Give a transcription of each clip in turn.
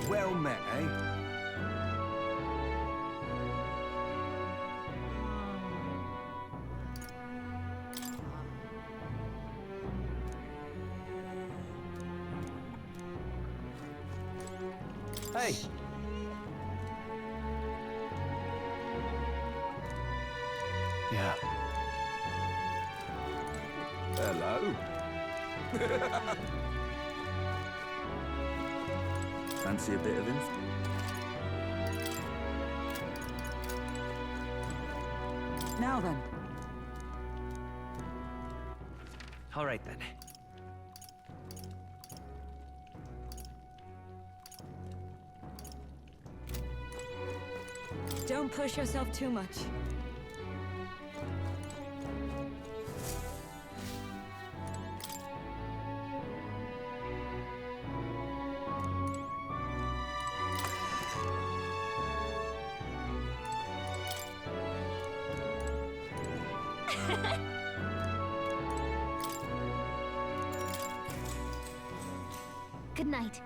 Well met, eh? Hey! Yeah. Hello. Fancy a bit of info? Now then. All right then. Don't push yourself too much. Good night.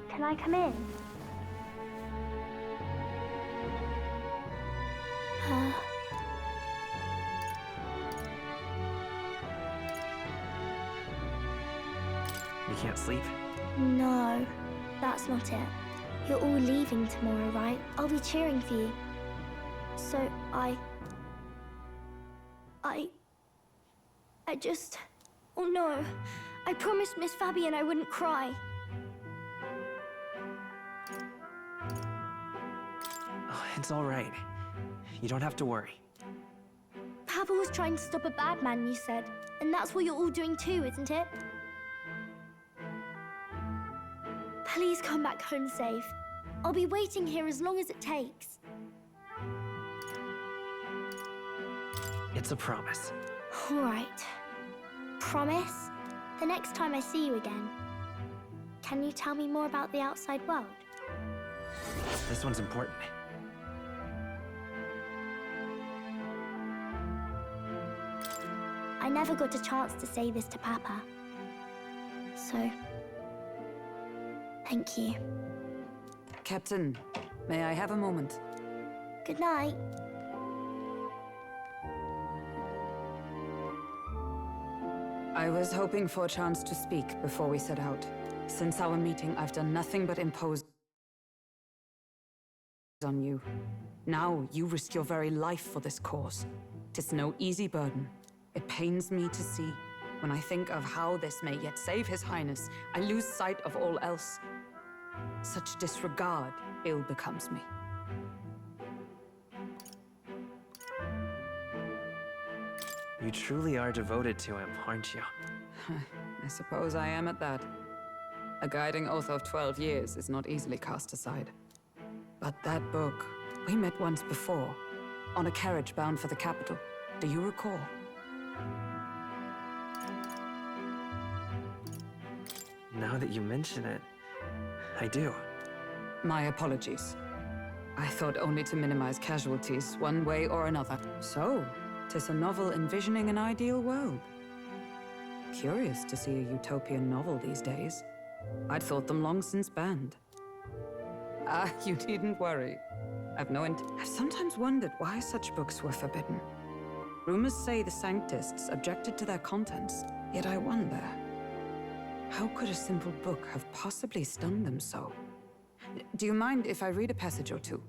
Can I come in? You can't sleep? No, that's not it. You're all leaving tomorrow, right? I'll be cheering for you. So I just... Oh no. I promised Miss Fabian I wouldn't cry. Oh, it's all right. You don't have to worry. Papa was trying to stop a bad man, you said. And that's what you're all doing too, isn't it? Please come back home safe. I'll be waiting here as long as it takes. It's a promise. All right. Promise? The next time I see you again, can you tell me more about the outside world? This one's important. I never got a chance to say this to Papa. So, thank you. Captain, may I have a moment? Good night. I was hoping for a chance to speak before we set out. Since our meeting, I've done nothing but impose on you. Now you risk your very life for this cause. 'Tis no easy burden. It pains me to see. When I think of how this may yet save His Highness, I lose sight of all else. Such disregard ill becomes me. You truly are devoted to him, aren't you? I suppose I am at that. A guiding oath of 12 years is not easily cast aside. But that book, we met once before, on a carriage bound for the capital. Do you recall? Now that you mention it, I do. My apologies. I thought only to minimize casualties, one way or another. So, 'tis a novel envisioning an ideal world. Curious to see a utopian novel these days. I'd thought them long since banned. Ah, you needn't worry. I've sometimes wondered why such books were forbidden. Rumors say the Sanctists objected to their contents, yet I wonder, how could a simple book have possibly stunned them so? Do you mind if I read a passage or two?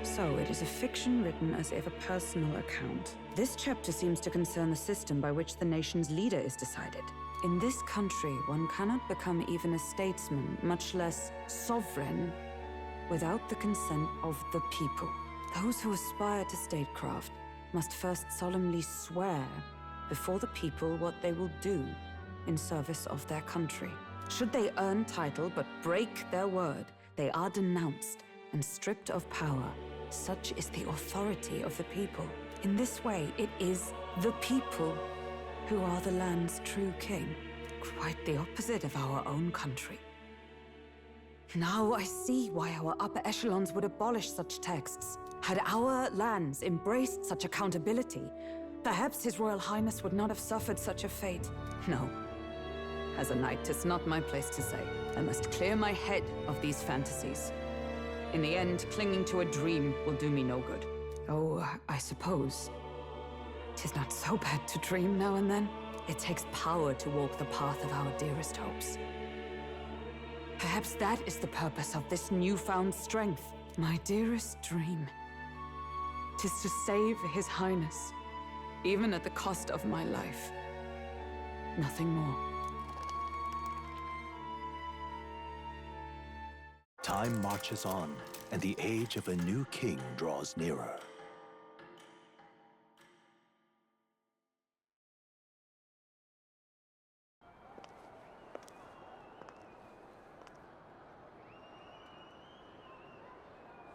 So, it is a fiction written as if a personal account. This chapter seems to concern the system by which the nation's leader is decided. In this country, one cannot become even a statesman, much less sovereign, without the consent of the people. Those who aspire to statecraft must first solemnly swear before the people what they will do in service of their country. Should they earn title but break their word, they are denounced and stripped of power. Such is the authority of the people. In this way, it is the people who are the land's true king. Quite the opposite of our own country. Now I see why our upper echelons would abolish such texts. Had our lands embraced such accountability, perhaps His Royal Highness would not have suffered such a fate. No. As a knight, 'tis not my place to say. I must clear my head of these fantasies. In the end, clinging to a dream will do me no good. Oh, I suppose 'tis not so bad to dream now and then. It takes power to walk the path of our dearest hopes. Perhaps that is the purpose of this newfound strength. My dearest dream. 'Tis to save His Highness, even at the cost of my life. Nothing more. Time marches on, and the age of a new king draws nearer.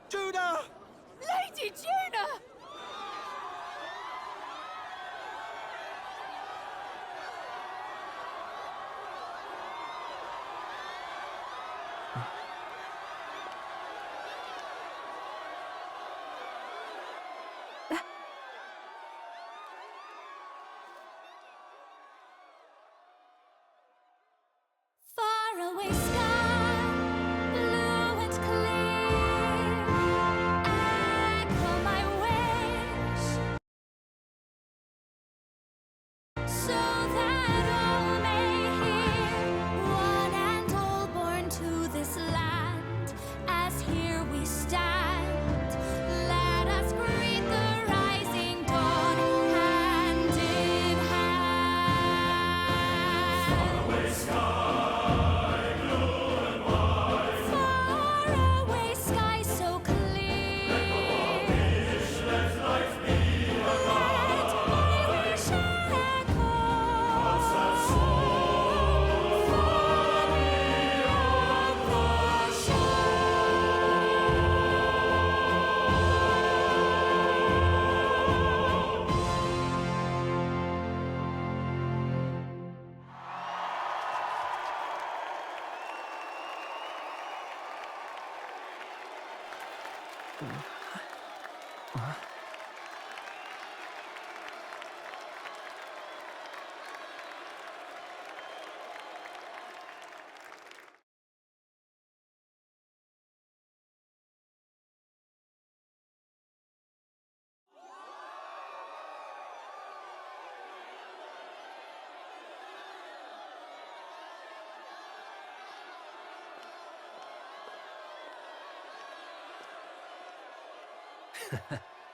Judah! Lady Juna! Faraway sky, blue and clear, echo my wish, so that all may hear. One and all born to this land, as here we stand. Let us greet the rising dawn, hand in hand. Faraway sky so clear. Let my wish echo far beyond the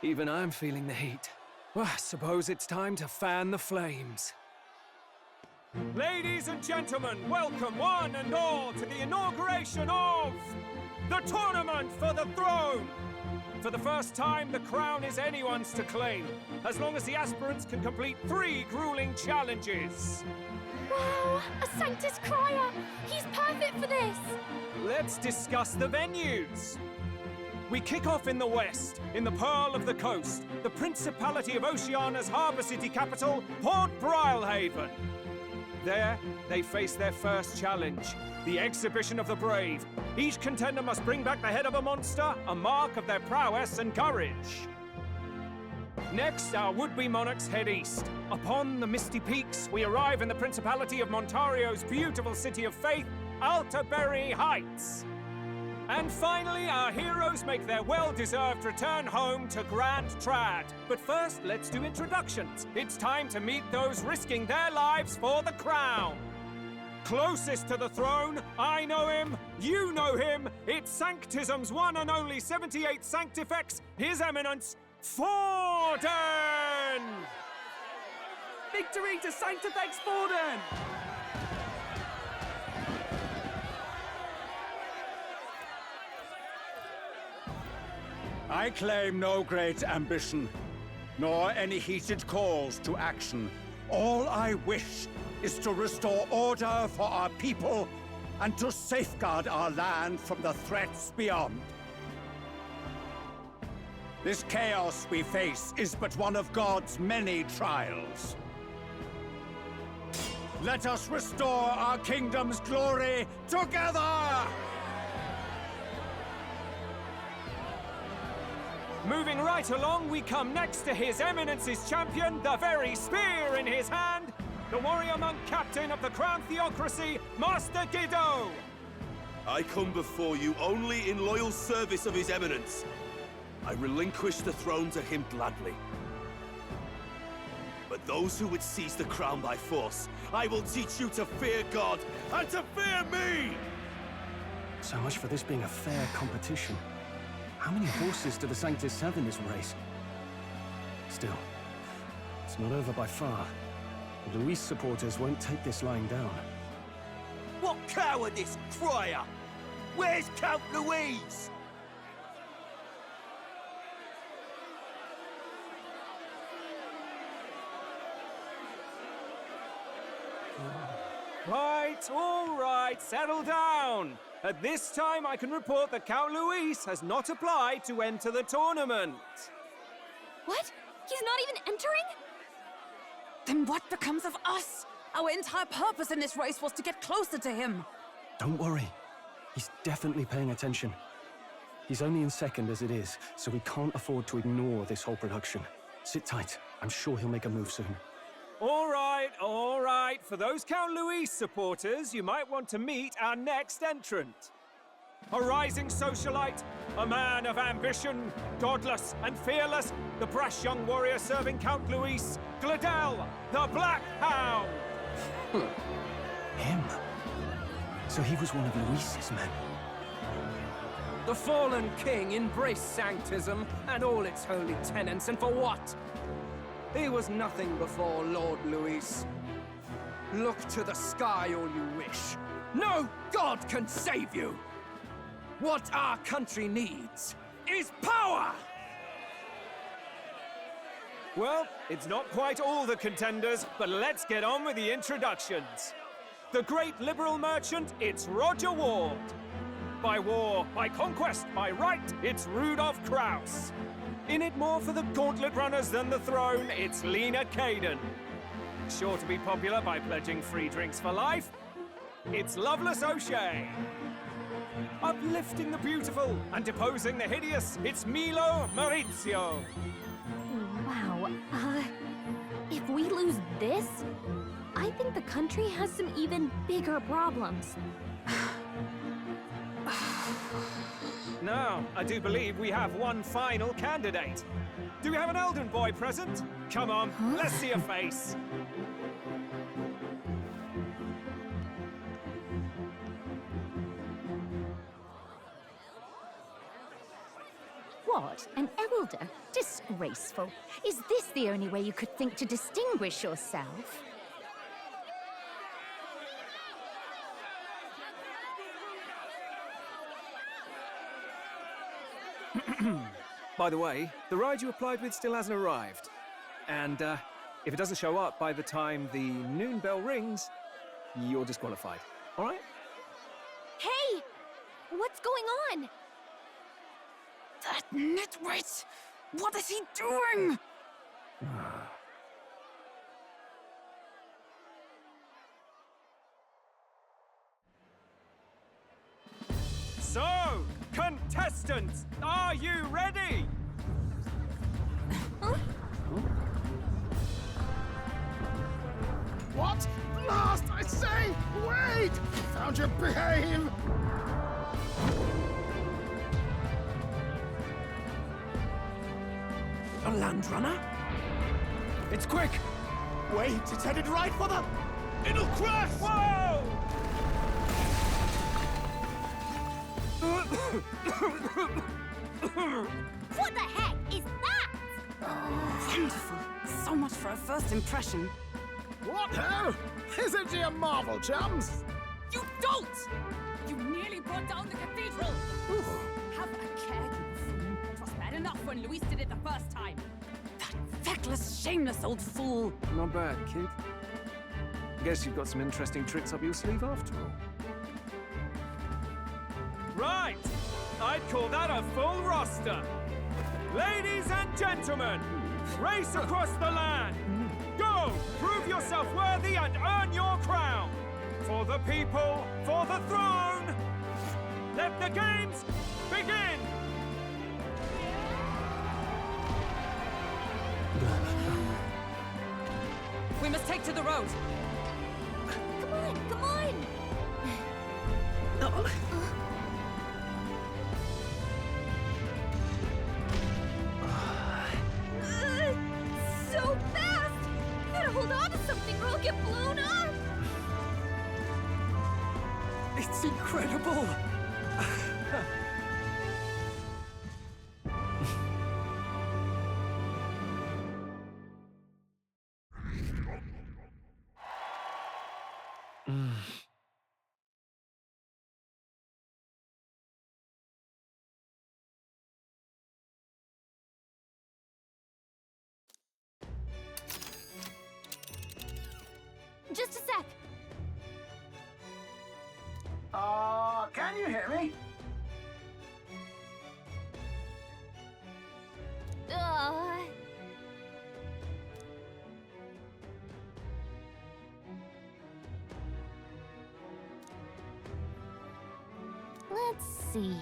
Even I'm feeling the heat. Well, I suppose it's time to fan the flames. Ladies and gentlemen, welcome one and all to the inauguration of the Tournament for the Throne! For the first time, the crown is anyone's to claim, as long as the aspirants can complete 3 grueling challenges. Wow, a Sanctus Crier! He's perfect for this! Let's discuss the venues. We kick off in the west, in the Pearl of the Coast, the Principality of Oceania's harbour city capital, Port Brilehaven. There, they face their first challenge, the Exhibition of the Brave. Each contender must bring back the head of a monster, a mark of their prowess and courage. Next, our would-be monarchs head east. Upon the misty peaks, we arrive in the Principality of Montario's beautiful city of faith, Altaberry Heights. And finally, our heroes make their well-deserved return home to Grand Trad. But first, let's do introductions. It's time to meet those risking their lives for the crown. Closest to the throne, I know him, you know him. It's Sanctism's one and only 78th Sanctifex, His Eminence, Forden! Victory to Sanctifex Forden! I claim no great ambition, nor any heated calls to action. All I wish is to restore order for our people and to safeguard our land from the threats beyond. This chaos we face is but one of God's many trials. Let us restore our kingdom's glory together! Moving right along, we come next to His Eminence's champion, the very spear in his hand, the warrior monk captain of the Crown Theocracy, Master Guido! I come before you only in loyal service of His Eminence. I relinquish the throne to him gladly. But those who would seize the crown by force, I will teach you to fear God and to fear me! So much for this being a fair competition. How many horses do the Sanctus have in this race? Still, it's not over by far. The Luis supporters won't take this lying down. What cowardice, crier! Where's Count Louise? Right, all right, settle down. At this time, I can report that Count Luis has not applied to enter the tournament. What? He's not even entering? Then what becomes of us? Our entire purpose in this race was to get closer to him. Don't worry. He's definitely paying attention. He's only in second as it is, so we can't afford to ignore this whole production. Sit tight. I'm sure he'll make a move soon. All right, all right. For those Count Luis supporters, you might want to meet our next entrant. A rising socialite, a man of ambition, godless and fearless, the brash young warrior serving Count Luis, Gladel, the Black Hound. Him? So he was one of Luis's men. The fallen king embraced sanctism and all its holy tenets, and for what? He was nothing before Lord Luis. Look to the sky all you wish. No god can save you! What our country needs is power! Well, it's not quite all the contenders, but let's get on with the introductions. The great liberal merchant, it's Roger Ward. By war, by conquest, by right, it's Rudolph Kraus. In it more for the gauntlet runners than the throne, it's Lena Caden. Sure to be popular by pledging free drinks for life, it's Loveless O'Shea. Uplifting the beautiful and deposing the hideous, it's Milo Maurizio. Wow, if we lose this, I think the country has some even bigger problems. Now, I do believe we have one final candidate. Do we have an Elden boy present? Come on, let's see a face. What? An elder? Disgraceful. Is this the only way you could think to distinguish yourself? By the way, the ride you applied with still hasn't arrived. And, if it doesn't show up by the time the noon bell rings, you're disqualified. All right? Hey! What's going on? That nitwit! What is he doing? So, contestants, are you ready? What? Last, I say! Wait! Found your behave! A land runner? It's quick! Wait, it's headed right for the... It'll crash! Whoa! What the heck is that? Wonderful. So much for a first impression. What ho? Isn't she a marvel, chums? You dolt! You nearly brought down the cathedral! Have a care, you fool. It was bad enough when Luis did it the first time. That feckless, shameless old fool. Not bad, kid. Guess you've got some interesting tricks up your sleeve after all. Right! I'd call that a full roster. Ladies and gentlemen, race across the land. Go, prove yourself worthy and earn your crown. For the people, for the throne. Let the games begin. We must take to the road. Come on, come on! So fast! Gotta hold on to something or I'll get blown up! It's incredible! Just a sec. Can you hear me? Let's see.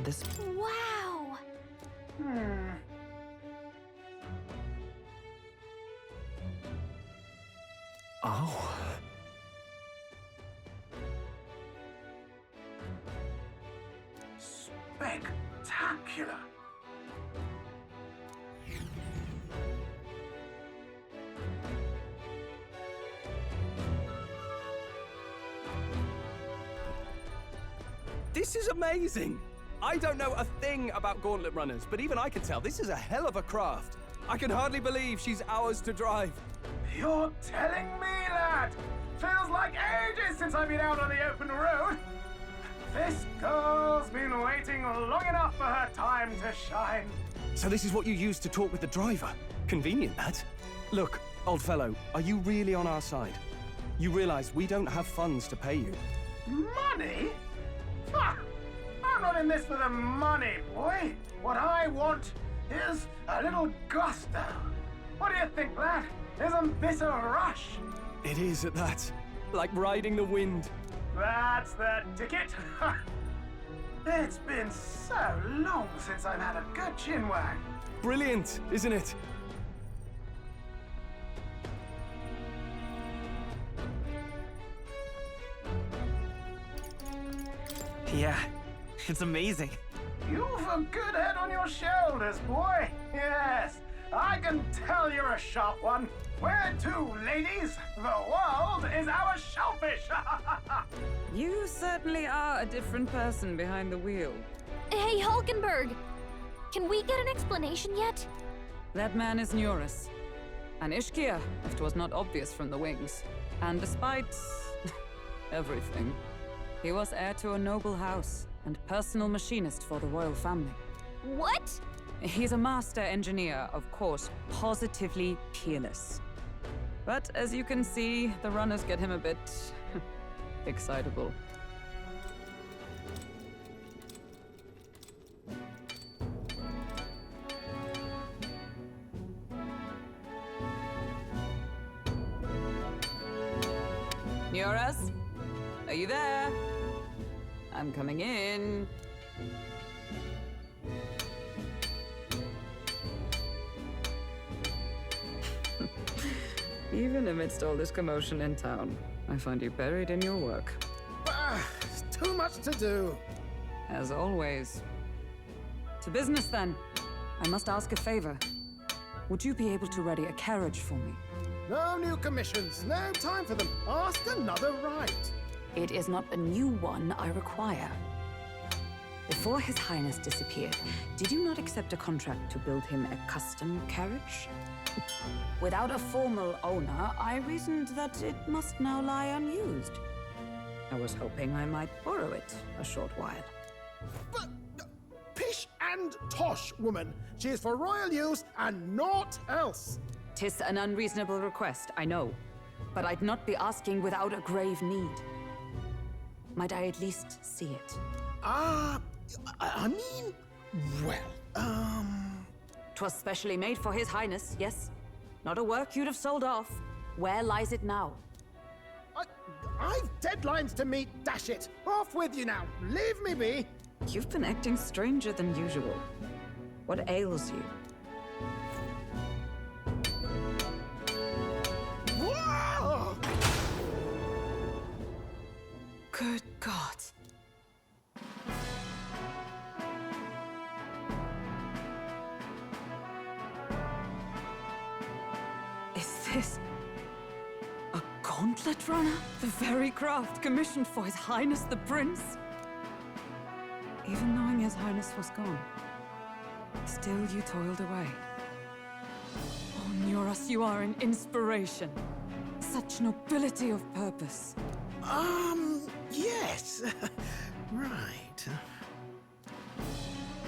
This... Wow! Oh. Spectacular! This is amazing! I don't know a thing about gauntlet runners, but even I can tell this is a hell of a craft. I can hardly believe she's ours to drive. You're telling me, lad? Feels like ages since I've been out on the open road. This girl's been waiting long enough for her time to shine. So this is what you use to talk with the driver? Convenient, that. Look, old fellow, are you really on our side? You realize we don't have funds to pay you. Money? Ha! I'm not in this for the money, boy. What I want is a little gusto. What do you think, lad? Isn't this a rush? It is at that. Like riding the wind. That's the ticket. It's been so long since I've had a good chinwag. Brilliant, isn't it? Yeah, it's amazing. You've a good head on your shoulders, boy. Yes, I can tell you're a sharp one. Where to, ladies? The world is our shellfish. You certainly are a different person behind the wheel. Hey, Hulkenberg! Can we get an explanation yet? That man is Neurus. An Ishkia, if 'twas not obvious from the wings. And despite everything, he was heir to a noble house and personal machinist for the royal family. What? He's a master engineer, of course, positively peerless. But as you can see, the runners get him a bit excitable. Neurus? Are you there? I'm coming in. Even amidst all this commotion in town, I find you buried in your work. It's too much to do. As always. To business, then. I must ask a favor. Would you be able to ready a carriage for me? No new commissions. No time for them. Ask another right. It is not a new one I require. Before His Highness disappeared, did you not accept a contract to build him a custom carriage? Without a formal owner, I reasoned that it must now lie unused. I was hoping I might borrow it a short while. But, pish and tosh, woman. She is for royal use and naught else. 'Tis an unreasonable request, I know. But I'd not be asking without a grave need. Might I at least see it? I mean, well, 'Twas specially made for His Highness, yes? Not a work you'd have sold off. Where lies it now? I've deadlines to meet, dash it! Off with you now! Leave me be! You've been acting stranger than usual. What ails you? Whoa! Good God. Is this a gauntlet runner? The very craft commissioned for His Highness the Prince? Even knowing His Highness was gone, still you toiled away. Oh, Nuras, you are an inspiration. Such nobility of purpose. Yes. Right.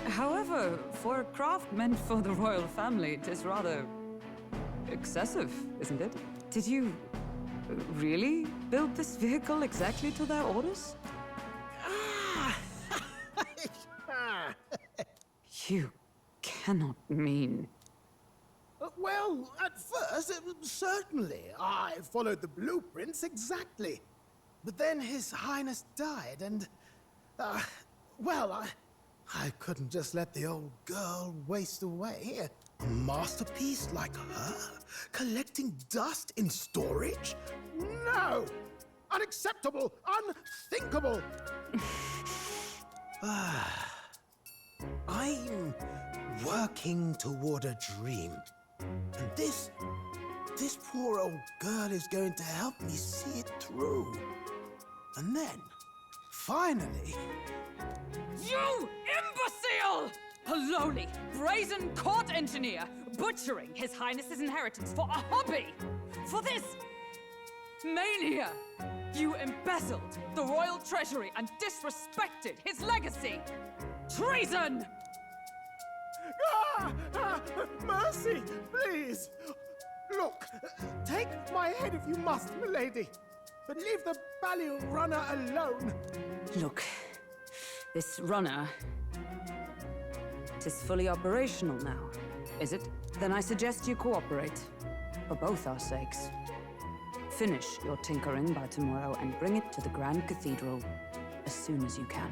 However, for a craft meant for the royal family, it is rather excessive, isn't it? Did you really build this vehicle exactly to their orders? You cannot mean... Well, at first, certainly. I followed the blueprints exactly. But then His Highness died, and... well, I couldn't just let the old girl waste away. A masterpiece like her? Collecting dust in storage? No! Unacceptable! Unthinkable! I'm working toward a dream. And this poor old girl is going to help me see it through. And then, finally... You imbecile! A lowly, brazen court engineer butchering His Highness's inheritance for a hobby! For this mania! You embezzled the royal treasury and disrespected his legacy! Treason! Mercy, please! Look, take my head if you must, milady. But leave the Balliol runner alone. Look, this runner... is fully operational now, is it? Then I suggest you cooperate. For both our sakes. Finish your tinkering by tomorrow and bring it to the Grand Cathedral as soon as you can.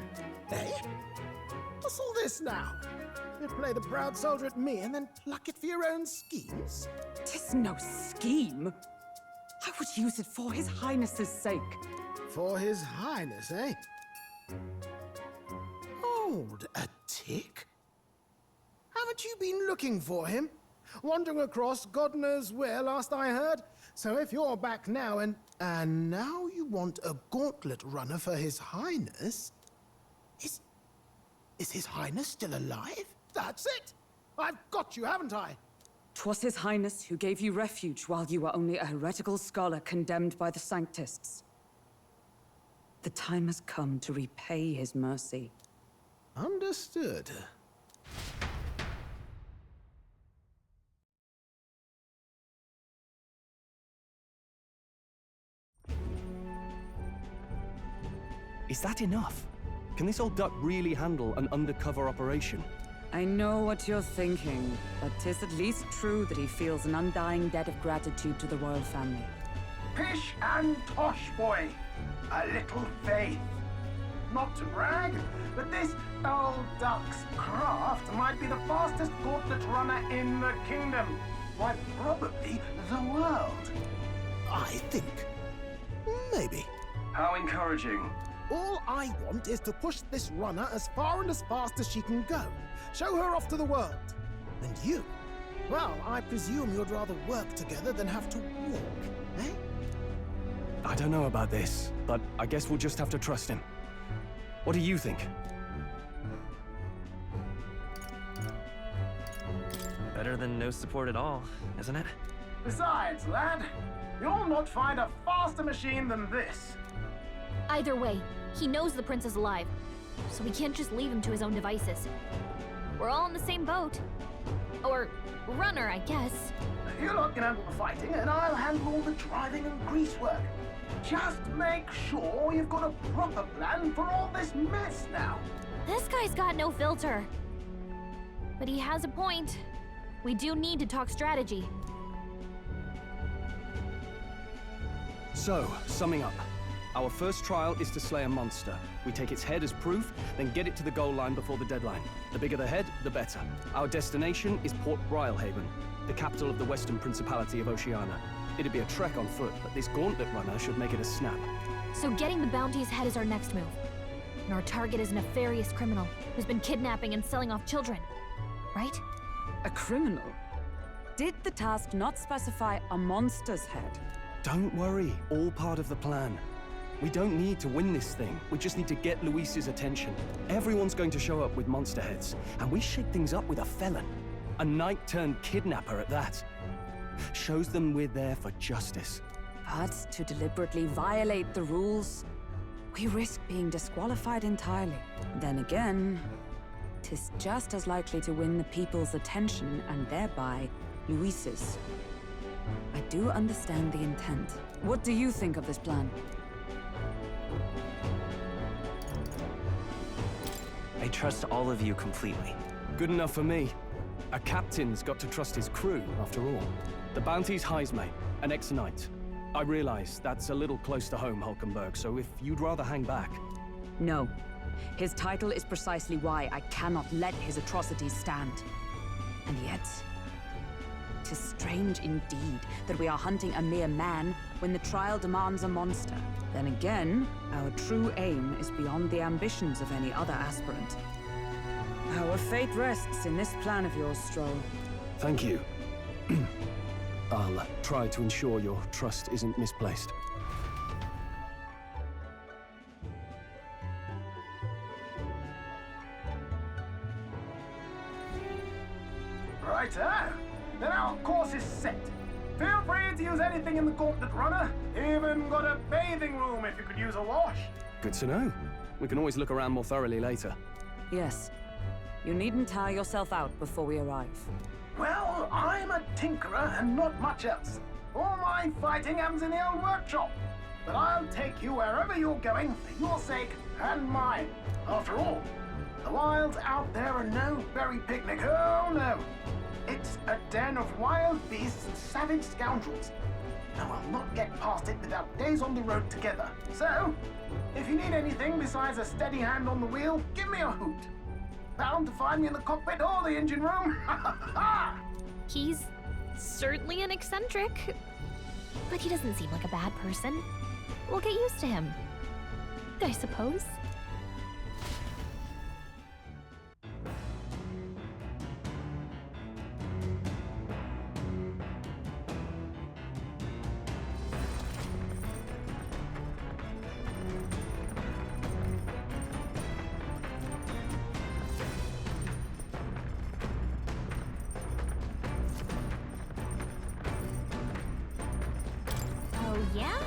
Eh? What's all this now? You play the proud soldier at me and then pluck it for your own schemes? 'Tis no scheme. I would use it for His Highness's sake. For His Highness, eh? Hold a tick. Haven't you been looking for him? Wandering across God knows where, last I heard. So if you're back now and now you want a gauntlet runner for His Highness? Is His Highness still alive? That's it! I've got you, haven't I? 'Twas His Highness who gave you refuge while you were only a heretical scholar condemned by the Sanctists. The time has come to repay His mercy. Understood. Is that enough? Can this old duck really handle an undercover operation? I know what you're thinking, but 'tis at least true that he feels an undying debt of gratitude to the royal family. Pish and tosh, boy. A little faith. Not to brag, but this old duck's craft might be the fastest gauntlet runner in the kingdom. Why, probably the world. I think. Maybe. How encouraging. All I want is to push this runner as far and as fast as she can go. Show her off to the world. And you? Well, I presume you'd rather work together than have to walk, eh? I don't know about this, but I guess we'll just have to trust him. What do you think? Better than no support at all, isn't it? Besides, lad, you'll not find a faster machine than this. Either way, he knows the prince is alive, so we can't just leave him to his own devices. We're all in the same boat. Or runner, I guess. You lot can handle the fighting, and I'll handle all the driving and grease work. Just make sure you've got a proper plan for all this mess now. This guy's got no filter. But he has a point. We do need to talk strategy. So, summing up. Our first trial is to slay a monster. We take its head as proof, then get it to the goal line before the deadline. The bigger the head, the better. Our destination is Port Brilehaven, the capital of the Western Principality of Oceania. It'd be a trek on foot, but this gauntlet runner should make it a snap. So getting the bounty's head is our next move. And our target is a nefarious criminal who's been kidnapping and selling off children. Right? A criminal? Did the task not specify a monster's head? Don't worry, all part of the plan. We don't need to win this thing. We just need to get Luis's attention. Everyone's going to show up with monster heads, and we shake things up with a felon. A knight-turned-kidnapper at that. Shows them we're there for justice. But to deliberately violate the rules, we risk being disqualified entirely. Then again, 'tis just as likely to win the people's attention and thereby Luis's. I do understand the intent. What do you think of this plan? I trust all of you completely. Good enough for me. A captain's got to trust his crew, after all. The bounty's Heismay, an ex-knight. I realize that's a little close to home, Hulkenberg, so if you'd rather hang back... No. His title is precisely why I cannot let his atrocities stand. And yet, 'tis strange indeed that we are hunting a mere man when the trial demands a monster. Then again, our true aim is beyond the ambitions of any other aspirant. Our fate rests in this plan of yours, Stroll. Thank you. I'll try to ensure your trust isn't misplaced. Righto. Then our course is set. Feel free to use anything in the gauntlet runner. Even got a bathing room if you could use a wash. Good to know. We can always look around more thoroughly later. Yes. You needn't tire yourself out before we arrive. Well, I'm a tinkerer and not much else. All my fighting happens in the old workshop. But I'll take you wherever you're going for your sake and mine. After all, the wilds out there are no berry picnic. Oh no. It's a den of wild beasts and savage scoundrels. And we'll not get past it without days on the road together. So, if you need anything besides a steady hand on the wheel, give me a hoot. Bound to find me in the cockpit or the engine room. He's certainly an eccentric, but he doesn't seem like a bad person. We'll get used to him, I suppose. Oh, yeah?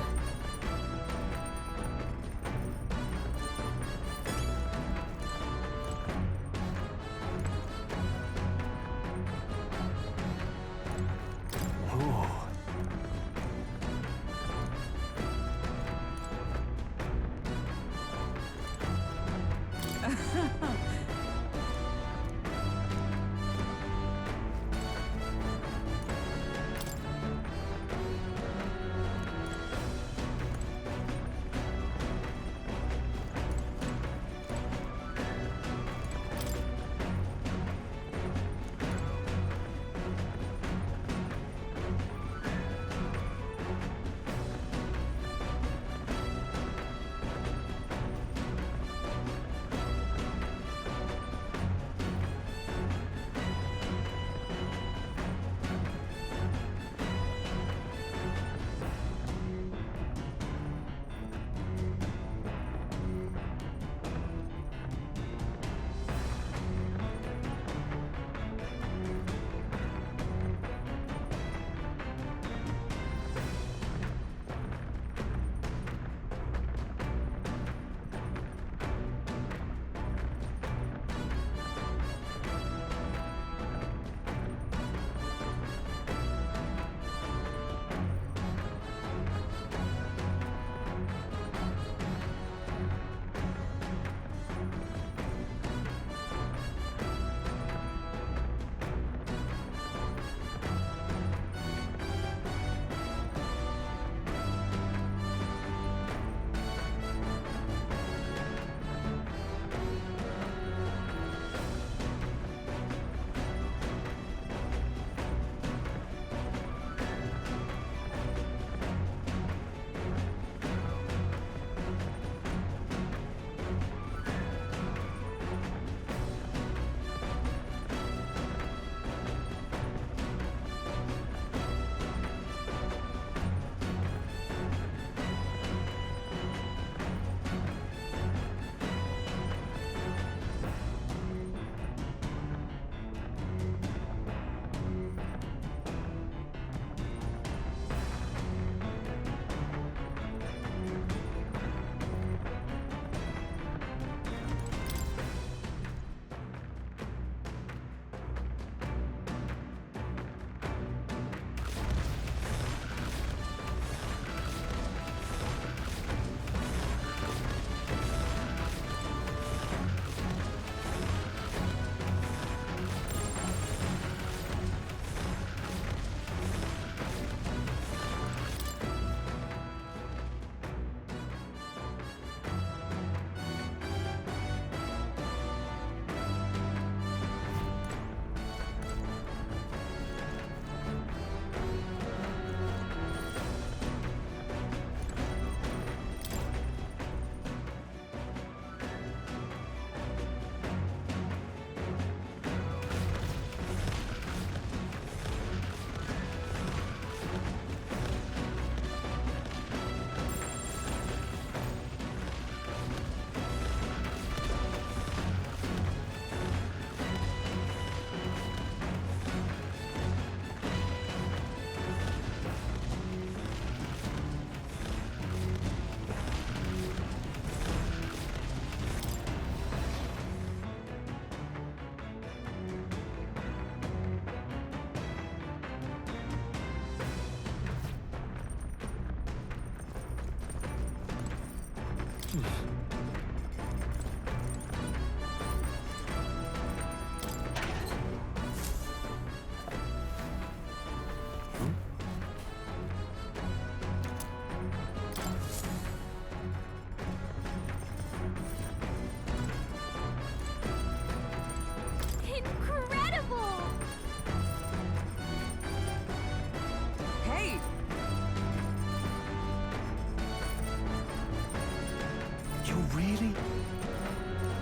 really?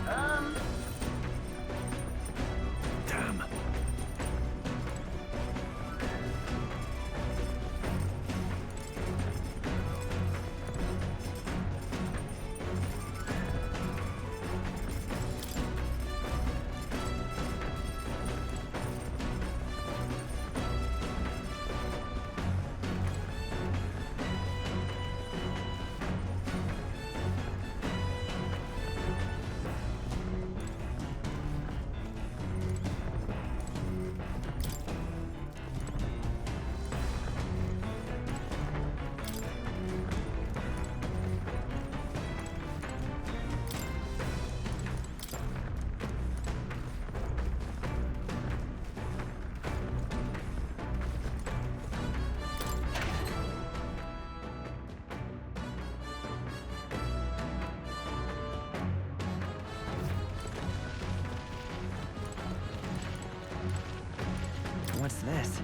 Um, Damn. What's this?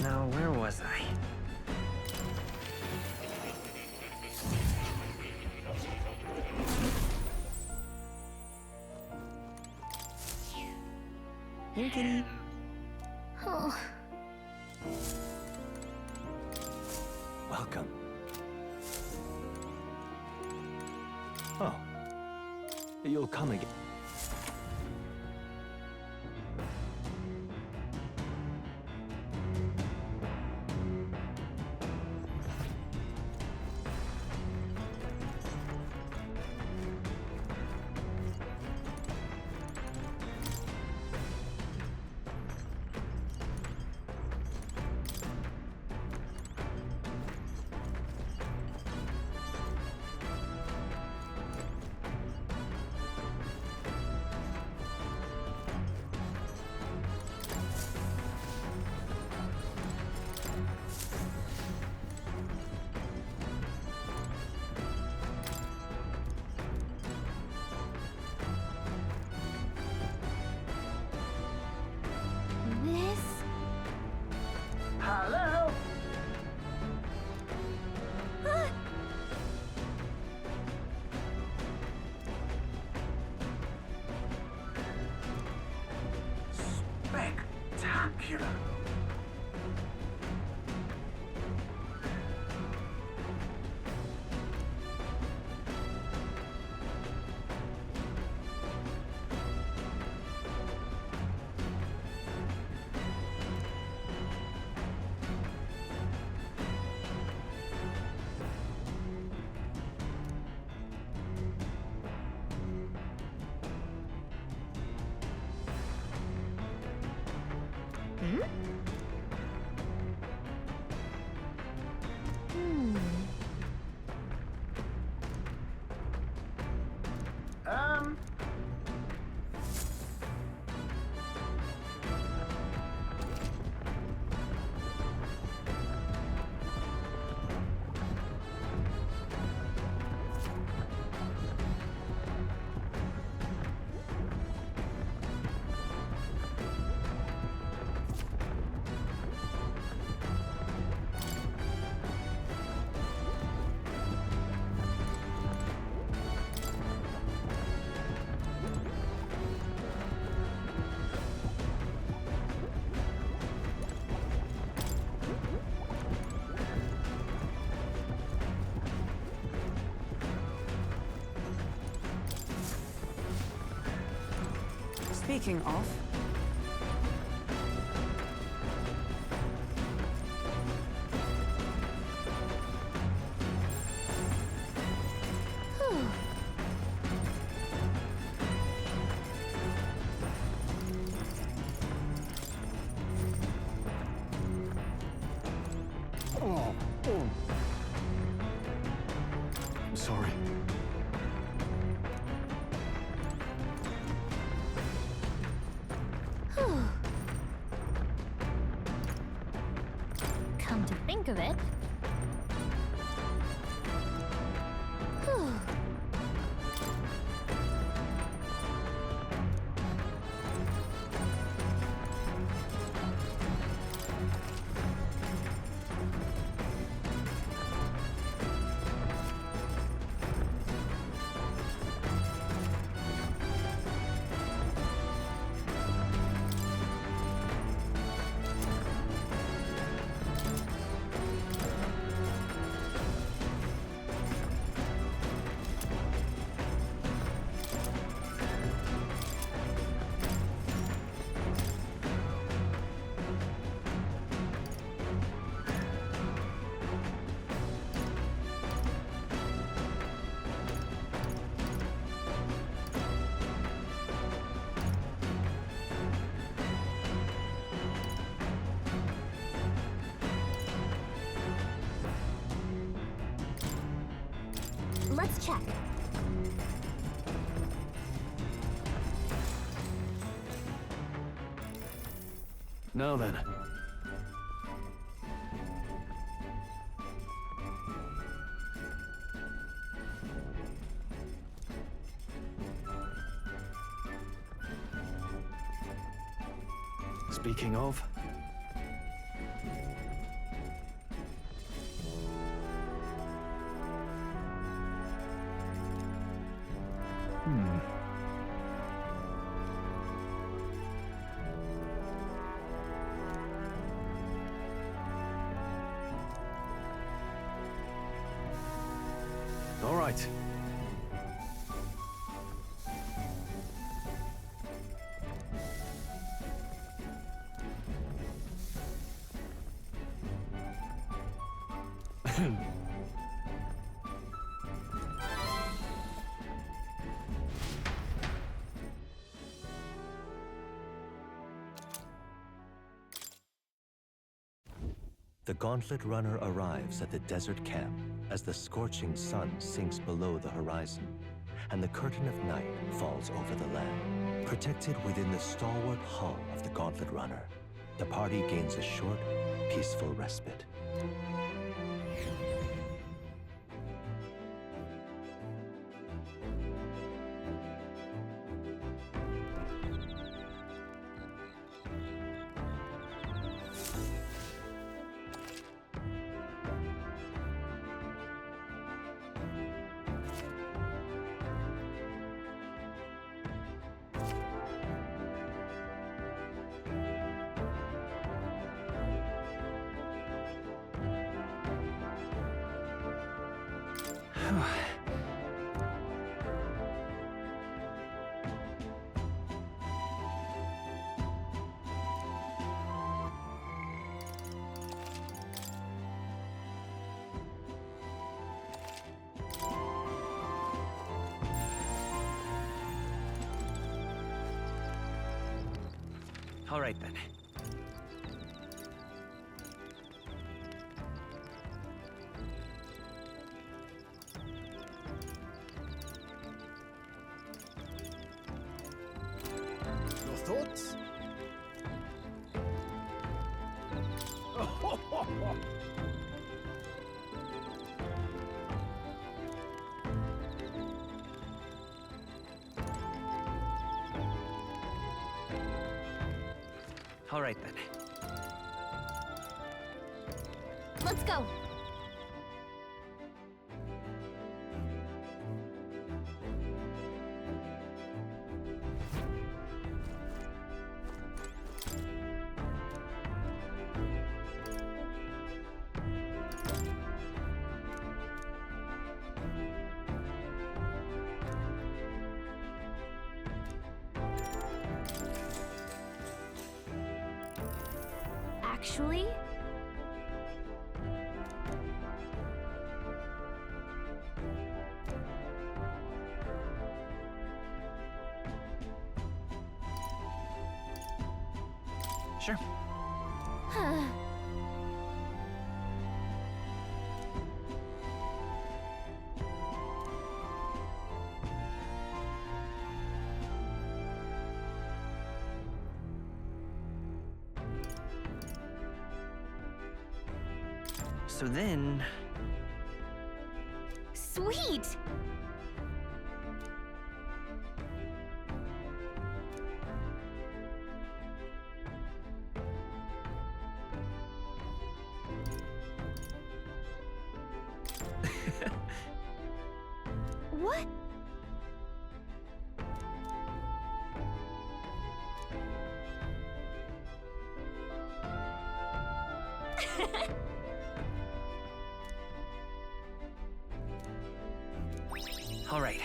Now, where was I? Hey, kitty. Oh, Welcome. Oh. You'll come again. this? hello? Spectacular. Hmm? Speaking of, thick of it. Whew. Let's check. Now then. Speaking of... All right. The Gauntlet Runner arrives at the desert camp as the scorching sun sinks below the horizon, and the curtain of night falls over the land. Protected within the stalwart hull of the Gauntlet Runner, the party gains a short, peaceful respite. All right then. Your thoughts? All right then. Let's go. Actually, Sure. So then... Sweet! What? All right.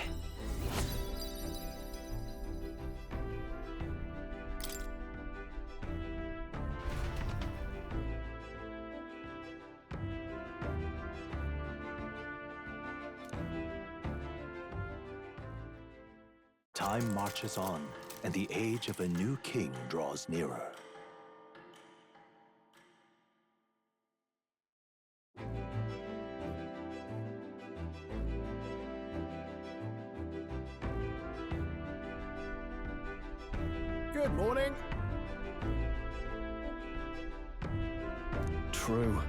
Time marches on, and the age of a new king draws nearer. Good morning. True.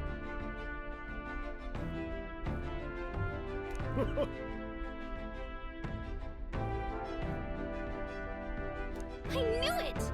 I knew it!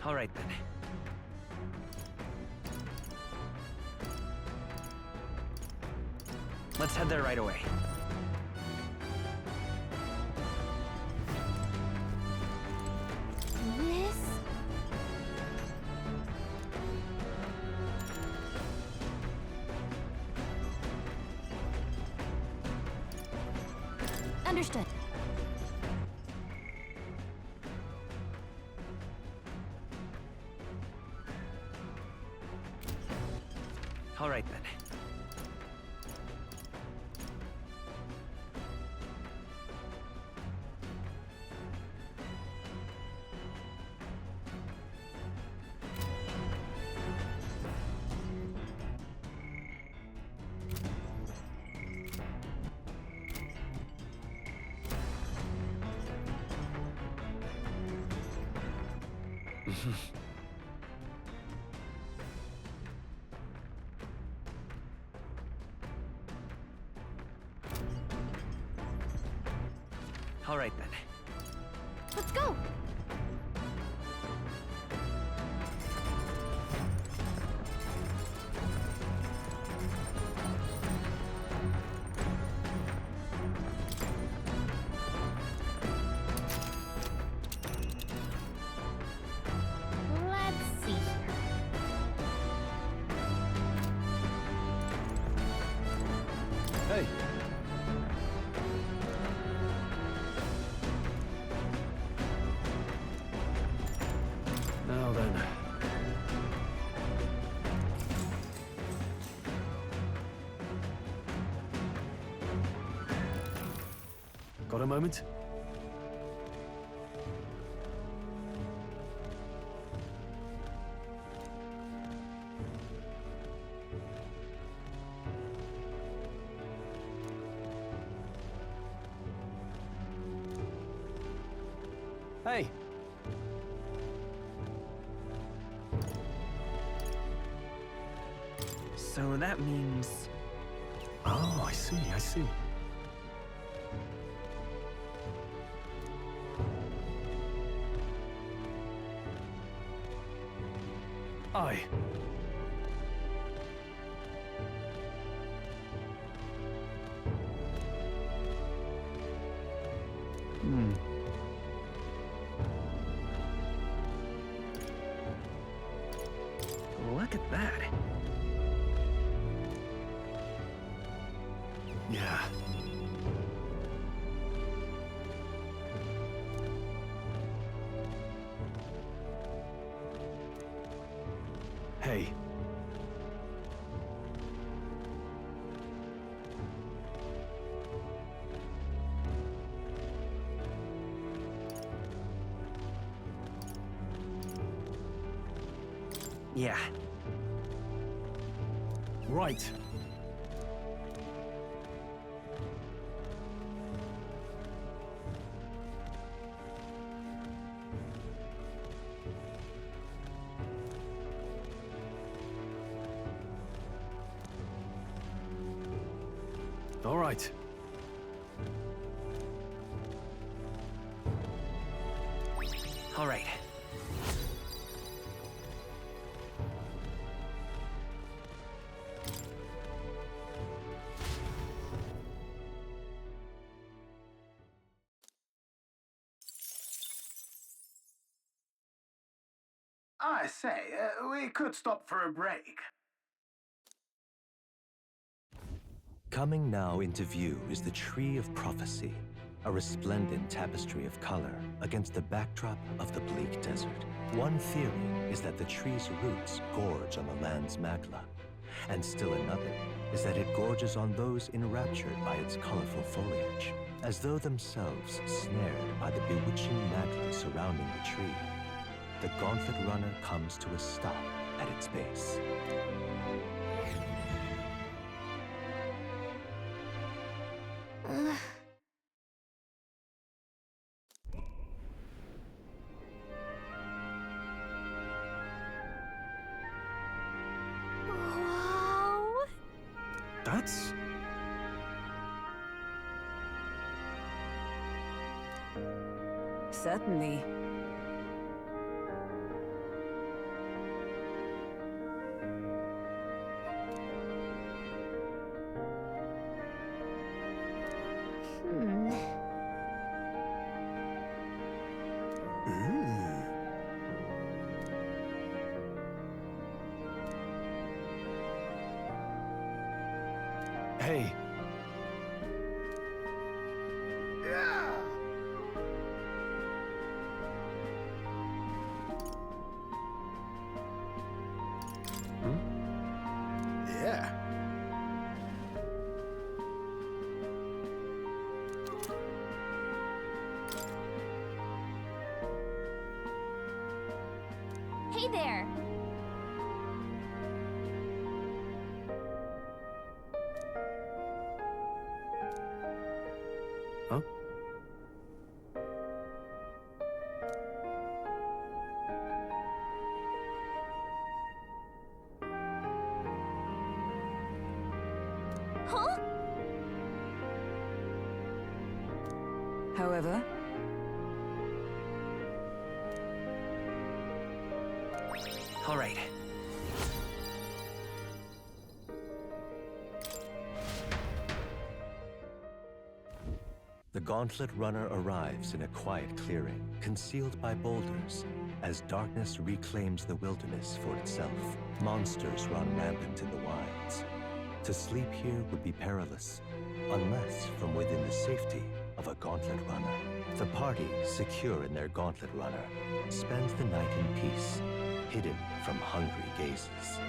All right, then. Let's head there right away. This... Understood. All right, then. All right, then. Let's go! Let's see here. Hey. Now then. Got a moment? Hey. So that means... Oh, I see, I see. Aye. Look at that. Yeah. Hey. Yeah. Right. All right. All right. I say, we could stop for a break. Coming now into view is the Tree of Prophecy, a resplendent tapestry of color against the backdrop of the bleak desert. One theory is that the tree's roots gorge on the land's magla, and still another is that it gorges on those enraptured by its colorful foliage, as though themselves snared by the bewitching magla surrounding the tree. The Gauntlet Runner comes to a stop at its base. Wow. That's... Certainly. Hmm. Hey. Yeah. Yeah. Hey there. Huh? Huh? However, All right. The Gauntlet Runner arrives in a quiet clearing, concealed by boulders, as darkness reclaims the wilderness for itself. Monsters run rampant in the wilds. To sleep here would be perilous, unless from within the safety of a Gauntlet Runner. The party, secure in their Gauntlet Runner, spends the night in peace, hidden from hungry gazes.